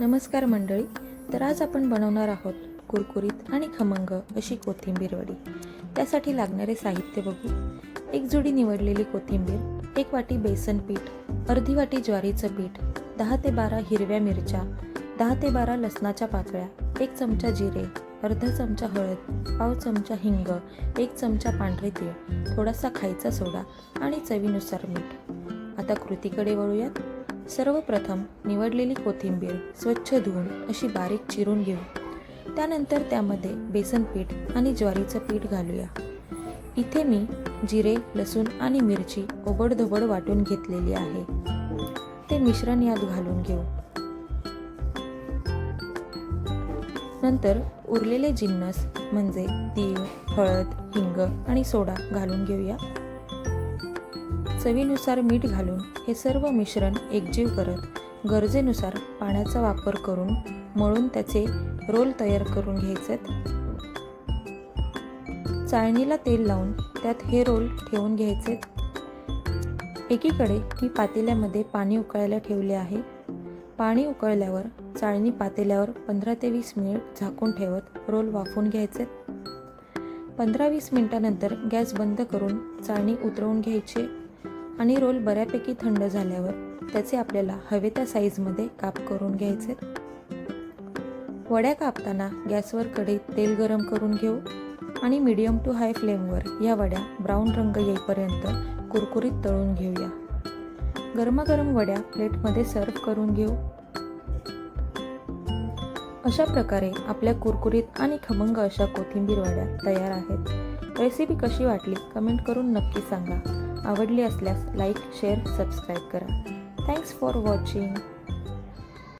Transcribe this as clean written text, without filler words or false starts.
नमस्कार मंडळी. तर आज आपण बनवणार आहोत कुरकुरीत आणि खमंग अशी कोथिंबीर वडी. त्यासाठी लागणारे साहित्य बघू. एक जुडी निवडलेली कोथिंबीर, 1 वाटी बेसन पीठ, अर्धी वाटी ज्वारीचं पीठ, 10 ते 12 हिरव्या मिरच्या, 10 ते 12 लसणाच्या पाकळ्या, 1 चमचा जिरे, अर्धा चमचा हळद, पाव चमचा हिंग, 1 चमचा पांढरे तीळ, थोडासा खायचा सोडा आणि चवीनुसार मीठ. आता कृतीकडे वळूयात. सर्वप्रथम निवडलेली कोथिंबीर स्वच्छ धुवून अशी बारीक चिरून घेऊ. त्यानंतर त्यामध्ये बेसन पीठ आणि ज्वारीचं पीठ घालूया. इथे मी जिरे, लसूण आणि मिरची ओबडधोबड वाटून घेतलेली आहे. ते मिश्रण यात घालून घेऊ. नंतर उरलेले जिन्नस म्हणजे तीळ, हळद, हिंग आणि सोडा घालून घेऊया. चवीनुसार मीठ घालून हे सर्व मिश्रण एकजीव करत गरजेनुसार पाण्याचा वापर करून मळून त्याचे रोल तयार करून घ्यायचे. चाळणीला तेल लावून त्यात हे रोल ठेवून घ्यायचे. एकीकडे मी पातेल्यामध्ये पाणी उकळायला ठेवले आहे. पाणी उकळल्यावर चाळणी पातेल्यावर 15 ते 20 मिनिट झाकून ठेवत रोल वाफवून घ्यायचे. 15-20 मिनिटानंतर गॅस बंद करून चाळणी उतरवून घ्यायची आणि रोल बऱ्यापैकी थंड झाल्यावर त्याचे आपल्याला हवे त्या साईजमध्ये काप करून घ्यायचे. वड्या कापताना गॅसवर कढईत तेल गरम करून घेऊ आणि मीडियम टू हाय फ्लेमवर या वड्या ब्राऊन रंग येईपर्यंत कुरकुरीत तळून घेऊया. गरमागरम वड्या प्लेटमध्ये सर्व करून घेऊ. अशा प्रकारे आपल्या कुरकुरीत आणि खमंग अशा कोथिंबीर वड्या तयार आहेत. रेसिपी कशी वाटली कमेंट करून नक्की सांगा. आवडली असल्यास लाईक, शेअर, सबस्क्राईब करा. Thanks for watching.